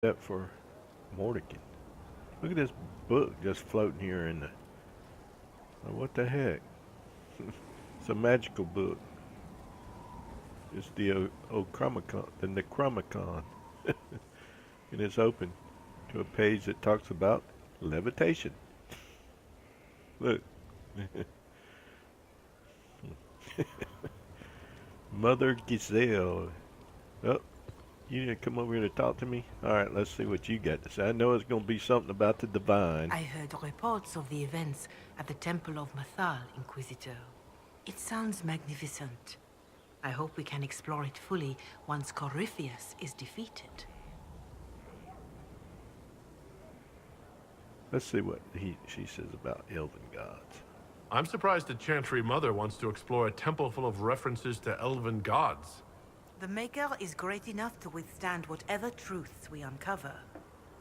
except for Mordican. Look at this book just floating here in the. Oh, what the heck? It's a magical book. It's the Necromicon, and it's open to a page that talks about levitation. Look, Mother Giselle. Oh, you didn't come over here to talk to me? All right, let's see what you got to say. I know it's going to be something about the divine. I heard reports of the events at the Temple of Mathal, Inquisitor. It sounds magnificent. I hope we can explore it fully once Corypheus is defeated. Let's see what she says about elven gods. I'm surprised the Chantry Mother wants to explore a temple full of references to elven gods. The Maker is great enough to withstand whatever truths we uncover.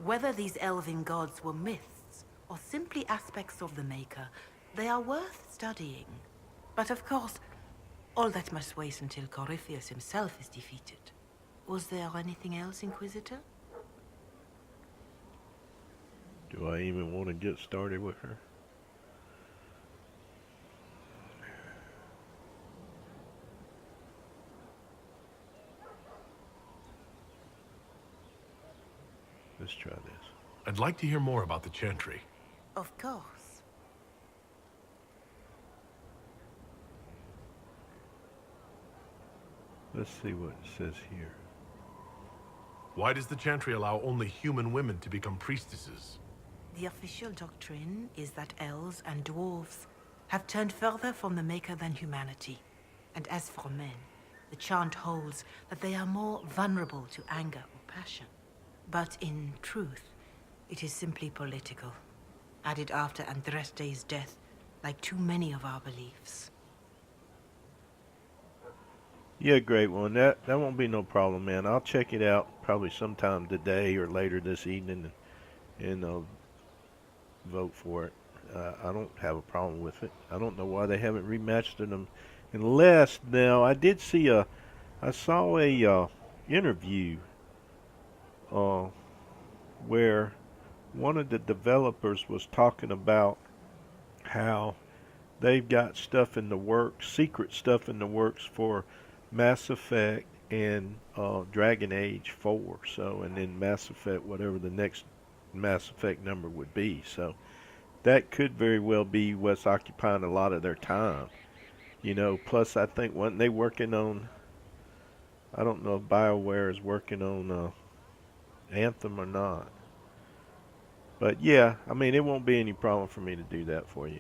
Whether these elven gods were myths or simply aspects of the Maker, they are worth studying. But of course, all that must wait until Corypheus himself is defeated. Was there anything else, Inquisitor? Do I even want to get started with her? Let's try this. I'd like to hear more about the Chantry. Of course. Let's see what it says here. Why does the Chantry allow only human women to become priestesses? The official doctrine is that elves and dwarves have turned further from the Maker than humanity. And as for men, the chant holds that they are more vulnerable to anger or passion. But in truth, it is simply political, added after Andraste's death, like too many of our beliefs. Yeah, great one. That won't be no problem, man. I'll check it out probably sometime today or later this evening, and vote for it. I don't have a problem with it. I don't know why they haven't remastered them, unless now I saw a interview uh, where one of the developers was talking about how they've got stuff in the works, secret stuff in the works for Mass Effect and Dragon Age 4. So, and then Mass Effect, whatever the next Mass Effect number would be. So, that could very well be what's occupying a lot of their time. You know, plus I think weren't they working on? I don't know if BioWare is working on Anthem or not. But yeah, I mean, it won't be any problem for me to do that for you.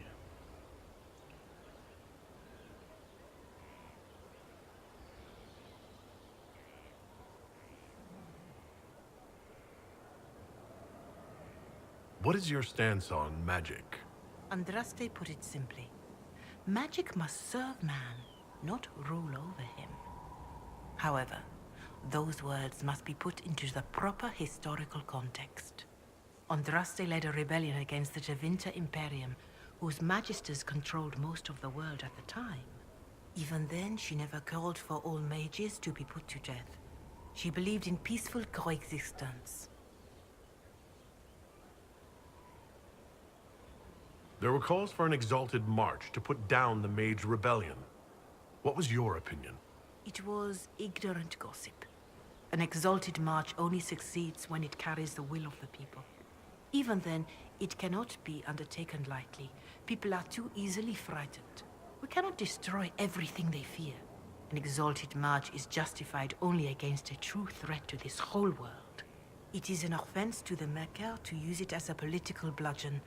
What is your stance on magic? Andraste put it simply. Magic must serve man, not rule over him. However, those words must be put into the proper historical context. Andraste led a rebellion against the Tevinter Imperium, whose magisters controlled most of the world at the time. Even then, she never called for all mages to be put to death. She believed in peaceful coexistence. There were calls for an exalted march to put down the Mage Rebellion. What was your opinion? It was ignorant gossip. An exalted march only succeeds when it carries the will of the people. Even then, it cannot be undertaken lightly. People are too easily frightened. We cannot destroy everything they fear. An exalted march is justified only against a true threat to this whole world. It is an offense to the Maker to use it as a political bludgeon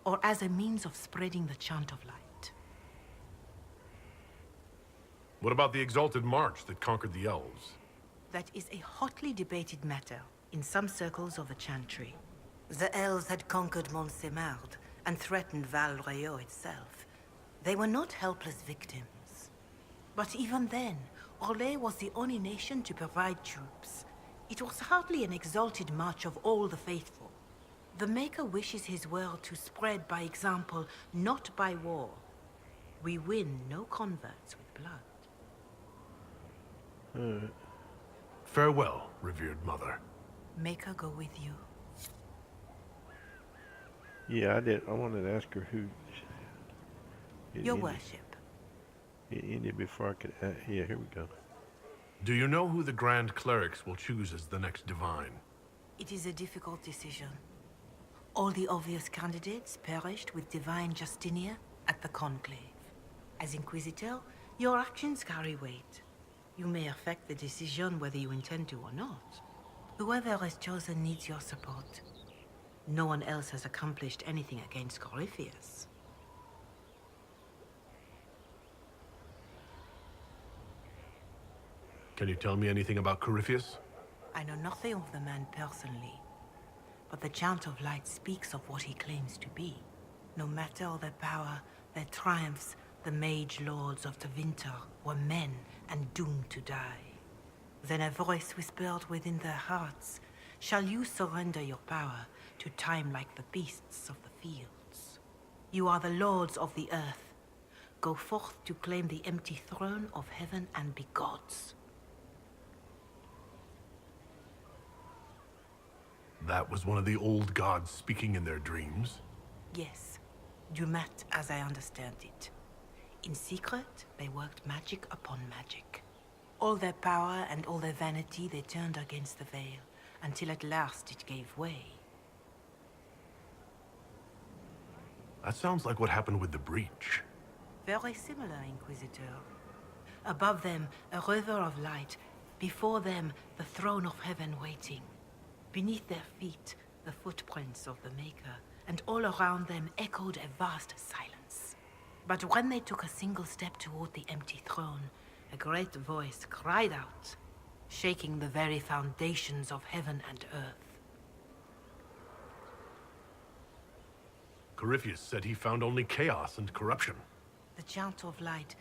or as a means of spreading the chant of light. What about the exalted march that conquered the elves? That is a hotly debated matter in some circles of the Chantry. The elves had conquered Montsemard and threatened Val Royeaux itself. They were not helpless victims. But even then, Orlais was the only nation to provide troops. It was hardly an exalted march of all the faithful. The Maker wishes his world to spread by example, not by war. We win no converts with blood. Farewell, revered mother. Make her go with you. Yeah, I did. I wanted to ask her who. It Your ended, worship. it ended before I could. Yeah, here we go. Do you know who the Grand Clerics will choose as the next divine? It is a difficult decision. All the obvious candidates perished with Divine Justinia at the Conclave. As Inquisitor, your actions carry weight. You may affect the decision whether you intend to or not. Whoever is chosen needs your support. No one else has accomplished anything against Corypheus. Can you tell me anything about Corypheus? I know nothing of the man personally, but the Chant of Light speaks of what he claims to be. No matter their power, their triumphs, the mage lords of Tevinter were men and doomed to die. Then a voice whispered within their hearts, "Shall you surrender your power to time like the beasts of the fields? You are the lords of the earth. Go forth to claim the empty throne of heaven and be gods." That was one of the old gods speaking in their dreams. Yes, Dumat as I understand it. In secret, they worked magic upon magic. All their power and all their vanity they turned against the veil, until at last it gave way. That sounds like what happened with the Breach. Very similar, Inquisitor. Above them, a river of light. Before them, the throne of heaven waiting. Beneath their feet, the footprints of the Maker, and all around them echoed a vast silence. But when they took a single step toward the empty throne, a great voice cried out, shaking the very foundations of heaven and earth. Corypheus said he found only chaos and corruption. The Chant of Light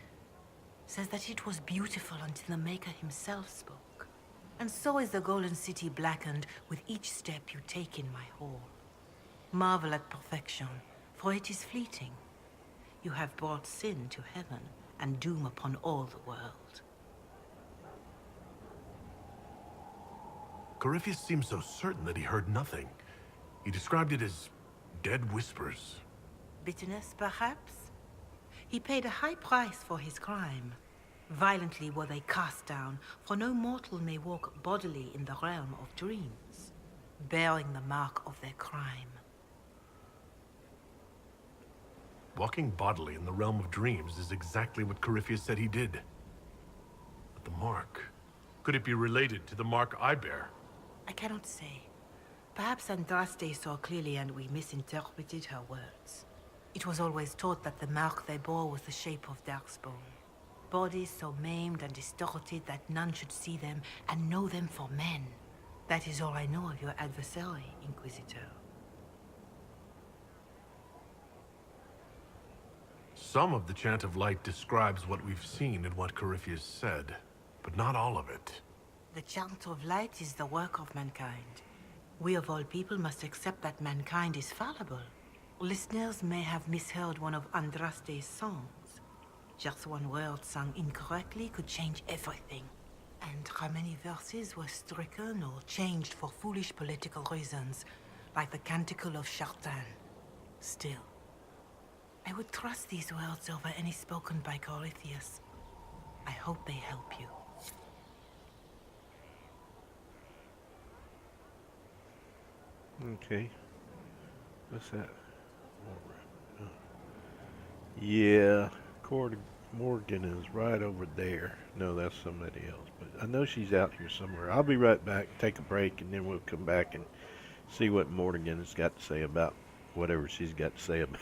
says that it was beautiful until the Maker himself spoke. And so is the Golden City blackened with each step you take in my hall. Marvel at perfection, for it is fleeting. You have brought sin to heaven and doom upon all the world. Corypheus seemed so certain that he heard nothing. He described it as dead whispers. Bitterness, perhaps? He paid a high price for his crime. Violently were they cast down, for no mortal may walk bodily in the realm of dreams, bearing the mark of their crime. Walking bodily in the realm of dreams is exactly what Corypheus said he did. But the mark... could it be related to the mark I bear? I cannot say. Perhaps Andraste saw clearly and we misinterpreted her words. It was always taught that the mark they bore was the shape of Darkspawn. Bodies so maimed and distorted that none should see them and know them for men. That is all I know of your adversary, Inquisitor. Some of the Chant of Light describes what we've seen and what Corypheus said, but not all of it. The Chant of Light is the work of mankind. We of all people must accept that mankind is fallible. Listeners may have misheard one of Andraste's songs. Just one word sung incorrectly could change everything. And how many verses were stricken or changed for foolish political reasons, like the Canticle of Chartan. Still, I would trust these words over any spoken by Corypheus. I hope they help you. Okay. What's that? Yeah, Morgan is right over there. No, that's somebody else. But I know she's out here somewhere. I'll be right back, take a break, and then we'll come back and see what Morgan has got to say about whatever she's got to say about.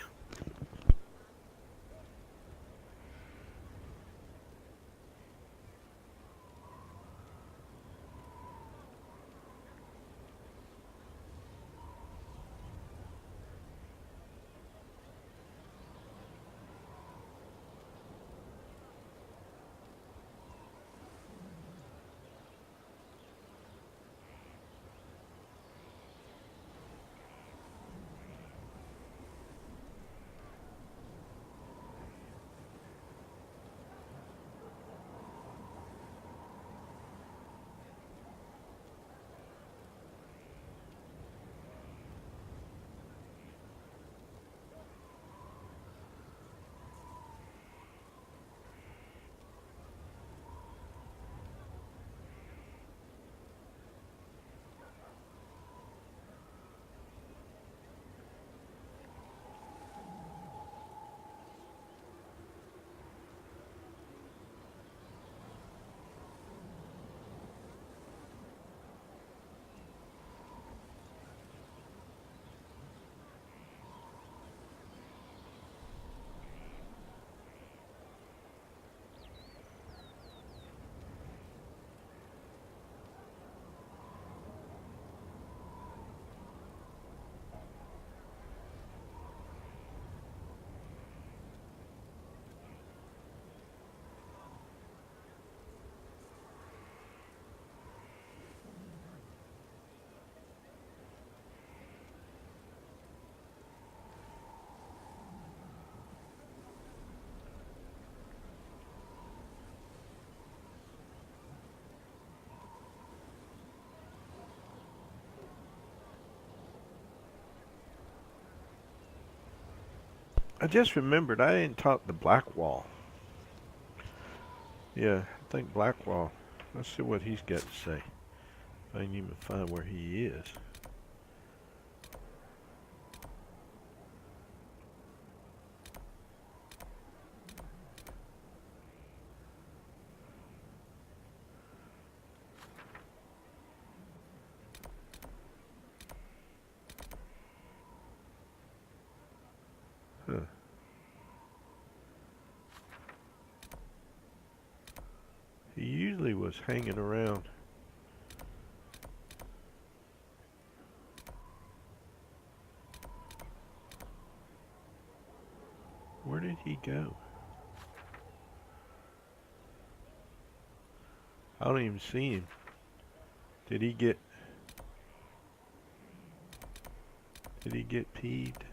I just remembered I didn't talk to Blackwall. Yeah, I think Blackwall. Let's see what he's got to say. If I can even find where he is. Huh. He usually was hanging around. Where did he go? I don't even see him. Did he get peeved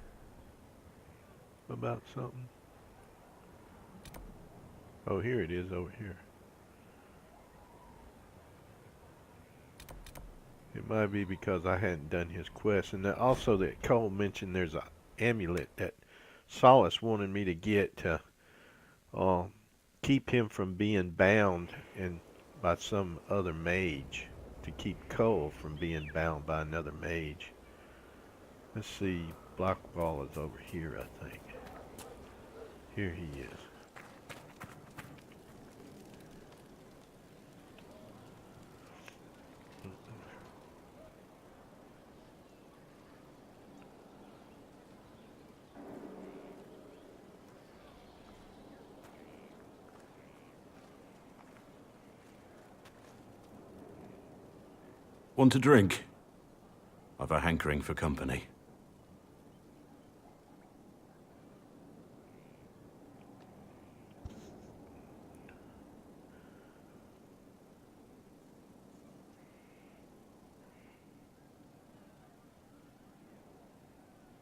about something? Oh, here it is over here. It might be because I hadn't done his quest. And also that Cole mentioned there's a amulet that Solace wanted me to get to keep him from being bound and by some other mage. To keep Cole from being bound by another mage. Let's see, Blackwall is over here, I think. Here he is. Want a drink? I've a hankering for company.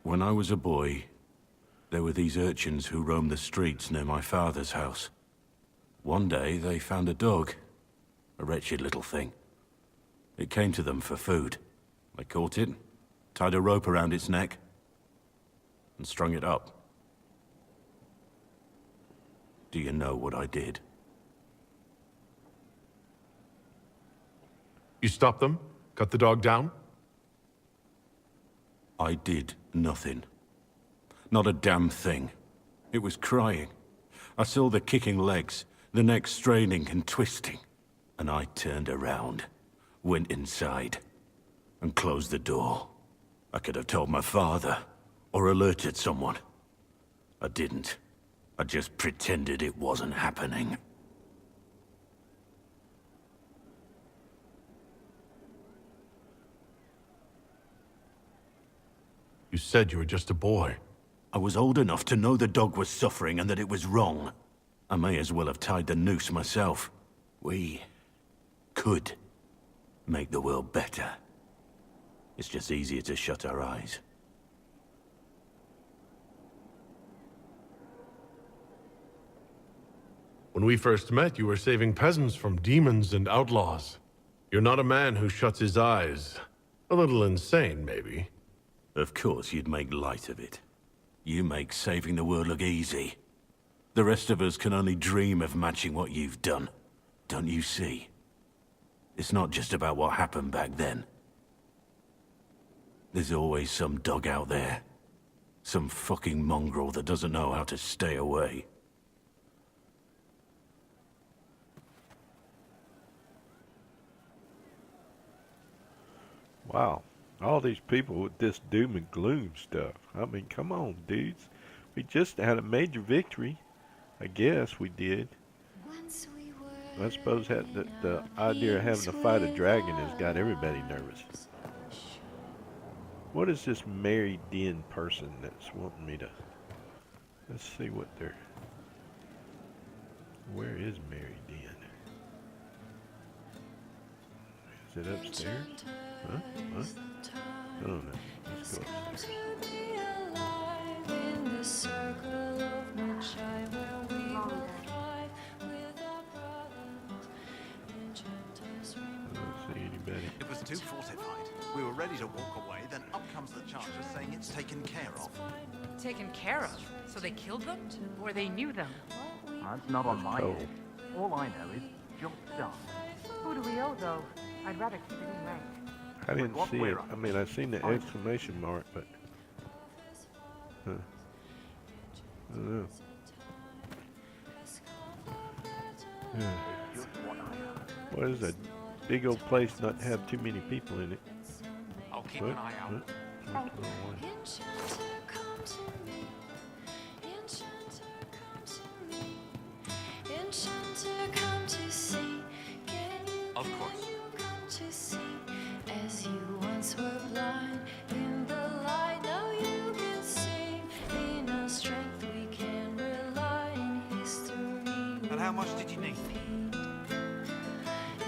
When I was a boy, there were these urchins who roamed the streets near my father's house. One day, they found a dog. A wretched little thing. It came to them for food. They caught it, tied a rope around its neck, and strung it up. Do you know what I did? You stopped them? Cut the dog down? I did nothing. Not a damn thing. It was crying. I saw the kicking legs, the neck straining and twisting. And I turned around, went inside, and closed the door. I could have told my father, or alerted someone. I didn't. I just pretended it wasn't happening. You said you were just a boy. I was old enough to know the dog was suffering and that it was wrong. I may as well have tied the noose myself. We could make the world better. It's just easier to shut our eyes. When we first met, you were saving peasants from demons and outlaws. You're not a man who shuts his eyes. A little insane, maybe. Of course you'd make light of it. You make saving the world look easy. The rest of us can only dream of matching what you've done. Don't you see? It's not just about what happened back then. There's always some dog out there. Some fucking mongrel that doesn't know how to stay away. Wow. All these people with this doom and gloom stuff. I mean, come on, dudes. We just had a major victory. I guess we did. I suppose the idea of having to fight a dragon has got everybody nervous. What is this Mary Den person that's wanting me to... Let's see what they're... Where is Mary Den? Is it upstairs? Huh? Huh? I don't know. Let's go upstairs. I don't see anybody. It was too fortified. We were ready to walk away, then up comes the chance of saying it's taken care of? Taken care of? So they killed them? Or they knew them? That's not on my Oh. head. All I know is job done. Who do we owe, though? I'd rather keep it in rank. I didn't what see we're it. on. I mean, I seen the exclamation mark, but I don't know. Yeah. Just what I heard. What is a big old place not to have too many people in it? I'll keep What? an eye out. What? Oh, why? Enchanter, come to me. Enchanter, come to me. Enchanter, come to see. Can you, Of course. can you come to see? As you once were blind in the light, now you can see. In our strength we can rely. In history And how much did you need?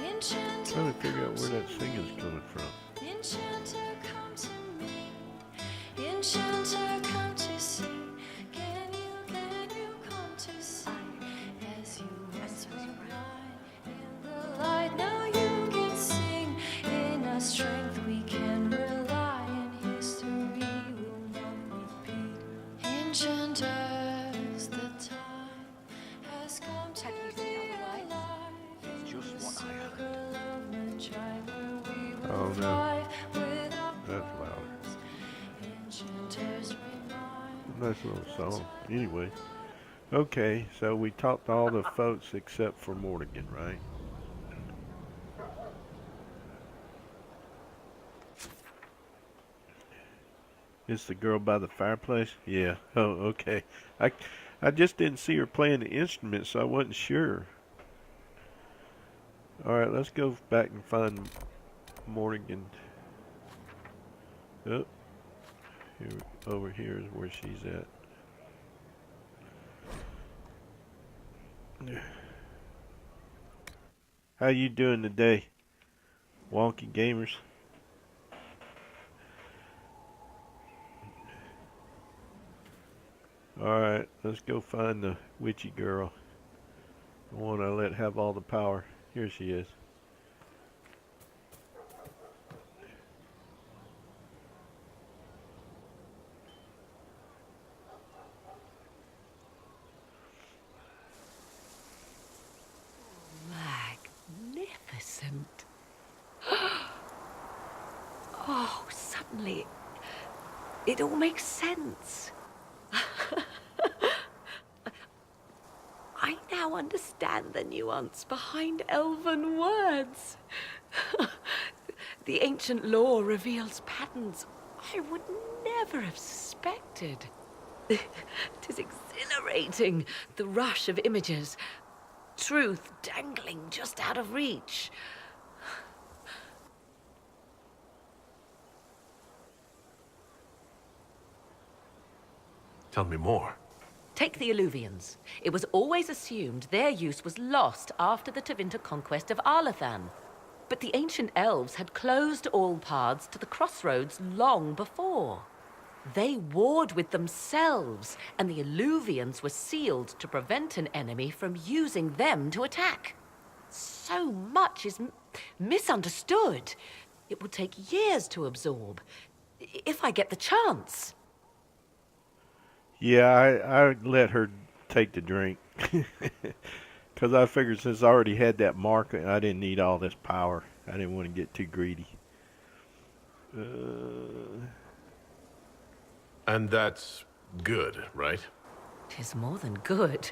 Enchanter, Trying to figure out where that singing's coming from. Enchanter, come to me. Enchanter, come to see. Can you come to see? As you once were blind in the light, now you can sing. In our strength we can rely, and history will not repeat. Enchanters, the time has come to be alive. It's just what I heard. Oh no, that's loud. Nice little song. Anyway, okay, so we talked to all the folks except for Mortigan, right? It's the girl by the fireplace? Yeah. Oh, okay. I just didn't see her playing the instrument, so I wasn't sure. Alright, let's go back and find Mortigan. Oh, here, over here is where she's at. How you doing today, wonky gamers? Alright, let's go find the witchy girl. The one I let have all the power. Here she is. Magnificent. Oh, suddenly it all makes sense. I now understand the nuance behind elven words. The ancient lore reveals patterns I would never have suspected. 'Tis exhilarating, the rush of images, truth dangling just out of reach. Tell me more. Take the Alluvians. It was always assumed their use was lost after the Tevinter conquest of Arlathan. But the ancient elves had closed all paths to the crossroads long before. They warred with themselves, and the Alluvians were sealed to prevent an enemy from using them to attack. So much is misunderstood. It will take years to absorb, if I get the chance. Yeah, I let her take the drink. Because I figured since I already had that mark, I didn't need all this power. I didn't want to get too greedy. And that's good, right? 'Tis more than good.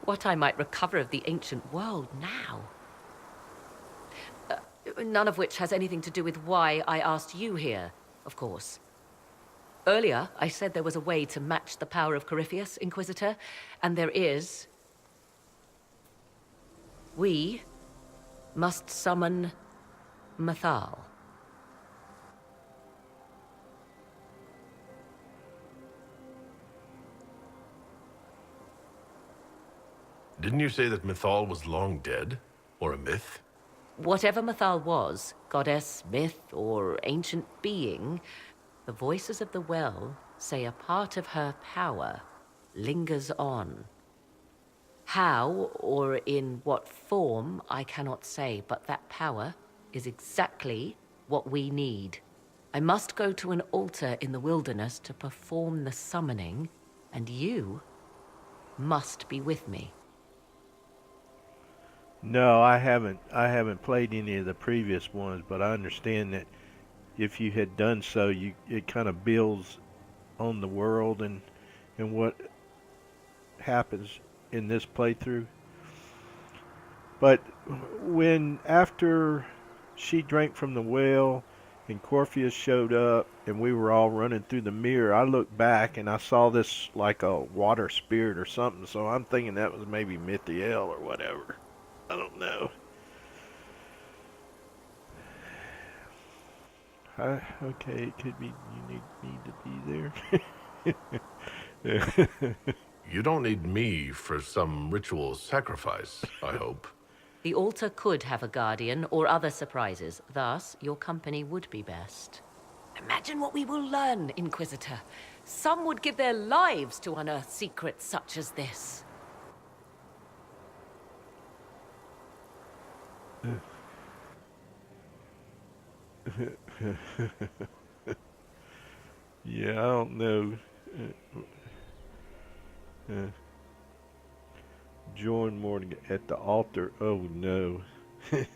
What I might recover of the ancient world now. None of which has anything to do with why I asked you here, of course. Earlier, I said there was a way to match the power of Corypheus, Inquisitor, and there is. We must summon Mathal. Didn't you say that Mythal was long dead? Or a myth? Whatever Mathal was, goddess, myth, or ancient being, the voices of the well say a part of her power lingers on. How, or in what form, I cannot say, but that power is exactly what we need. I must go to an altar in the wilderness to perform the summoning, and you must be with me. No, I haven't. I haven't played any of the previous ones, but I understand that if you had done so, it kind of builds on the world and what happens in this playthrough. But when after she drank from the well and Corpheus showed up and we were all running through the mirror, I looked back and I saw this like a water spirit or something. So I'm thinking that was maybe Mithiel or whatever. I don't know. Okay, it could be you need me to be there. You don't need me for some ritual sacrifice, I hope. The altar could have a guardian or other surprises, thus your company would be best. Imagine what we will learn, Inquisitor. Some would give their lives to unearth secrets such as this. Yeah, I don't know. Join Morning at the altar. Oh no. I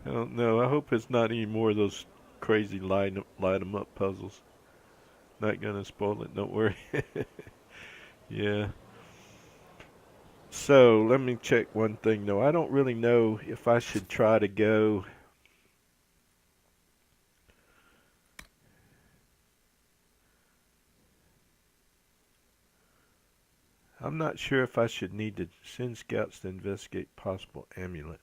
don't know. I hope it's not any more of those crazy light 'em up puzzles. Not gonna spoil it, don't worry. Yeah. So let me check one thing though. I don't really know if I should try to go. I'm not sure if I should need to send scouts to investigate possible amulet.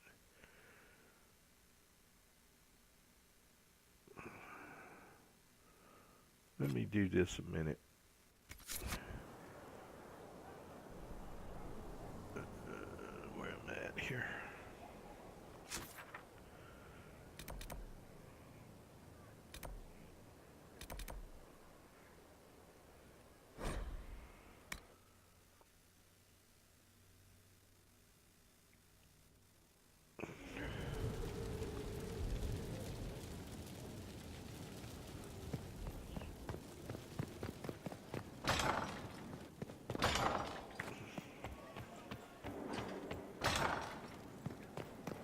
Let me do this a minute. Where am I at here?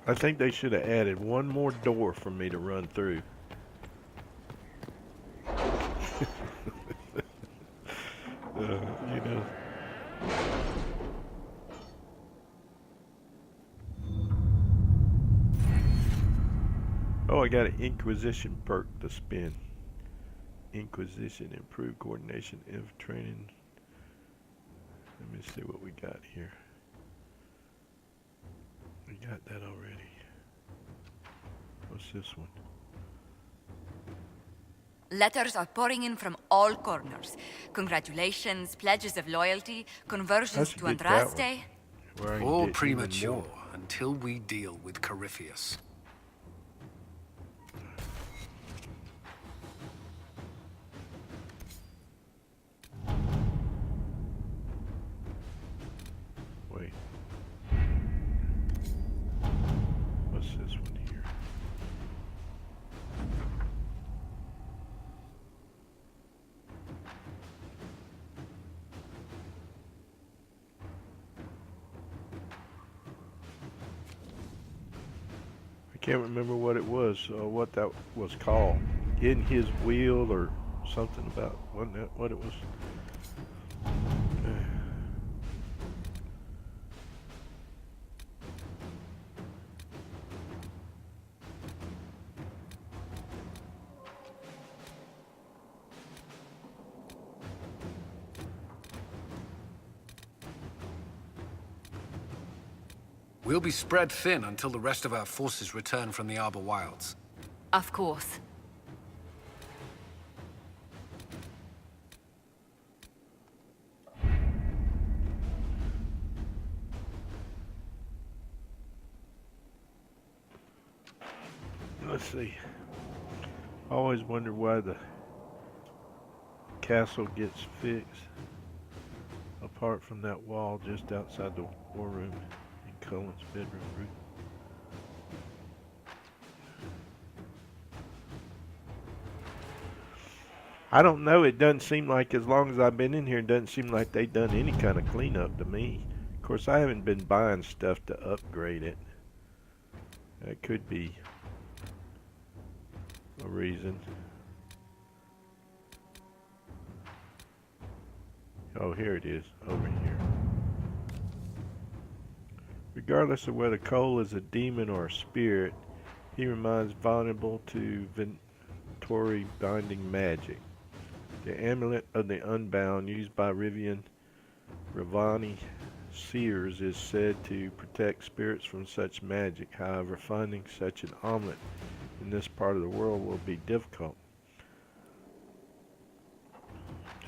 I think they should have added one more door for me to run through. You know. Oh, I got an Inquisition perk to spin. Inquisition, improved coordination, inf training. Let me see what we got here. We got that already. What's this one? Letters are pouring in from all corners. Congratulations, pledges of loyalty, conversions to Andraste. All premature until we deal with Corypheus. Wait. What's this one here? I can't remember what it was, what that was called. In his wheel or something about, wasn't that what it was? We'll be spread thin until the rest of our forces return from the Arbor Wilds. Of course. Let's see. I always wonder why the castle gets fixed apart from that wall just outside the war room in Cullen's bedroom room. I don't know. It doesn't seem like, as long as I've been in here, it doesn't seem like they've done any kind of cleanup to me. Of course, I haven't been buying stuff to upgrade it. That could be a reason. Oh, here it is, over here. Regardless of whether Cole is a demon or a spirit, he remains vulnerable to Ventori binding magic. The amulet of the Unbound, used by Ravani seers, is said to protect spirits from such magic. However, finding such an amulet in this part of the world will be difficult.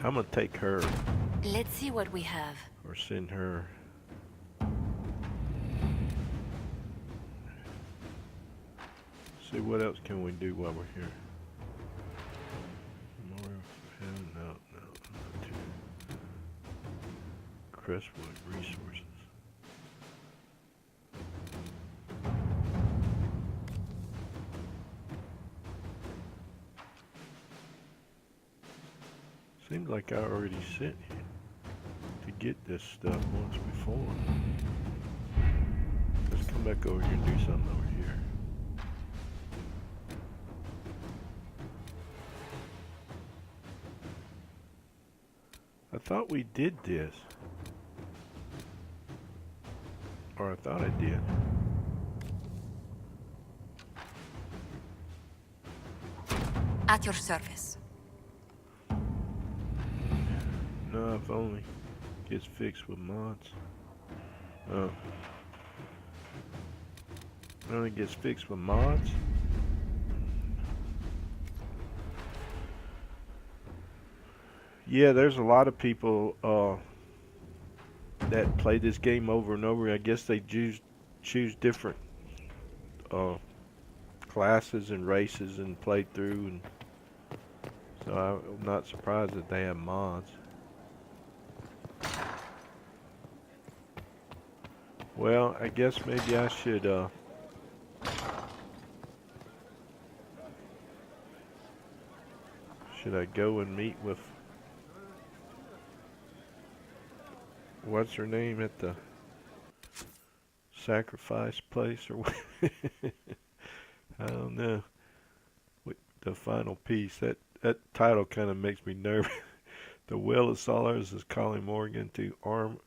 I'm gonna take her, Let's see what we have. or send her. See what else can we do while we're here. No, not too. Crestwood resources. Seems like I already sent here to get this stuff once before. Let's come back over here and do something over here. I thought we did this. Or I thought I did. At your service. No, if only gets fixed with mods. Oh. It only gets fixed with mods? Yeah, there's a lot of people that play this game over and over. I guess they choose different classes and races and play through, and so I'm not surprised that they have mods. Well, I guess maybe I should I go and meet with what's her name at the sacrifice place, or what? I don't know. The final piece. That title kind of makes me nervous. The will of Solars is calling Morgan to arm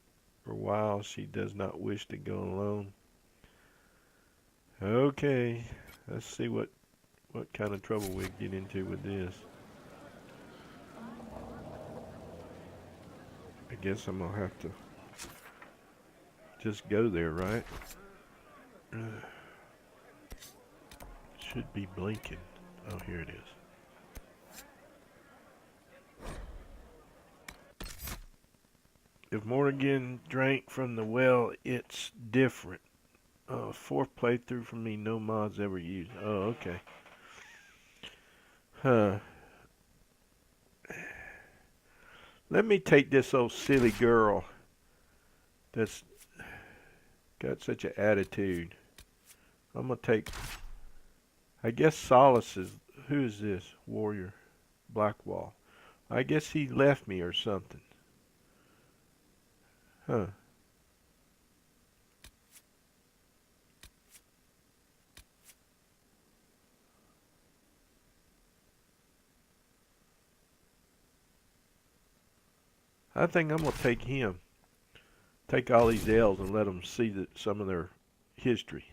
her while she does not wish to go alone. Okay, let's see what kind of trouble we get into with this. I guess I'm gonna have to just go there, right? Should be blinking. Oh, here it is. If Morgan drank from the well, it's different. Fourth playthrough for me, no mods ever used. Oh, okay. Huh. Let me take this old silly girl that's got such an attitude. I'm gonna take, I guess Solace is, who is this? Warrior. Blackwall. I guess he left me or something. Huh. I think I'm going to take him. Take all these L's and let them see some of their history.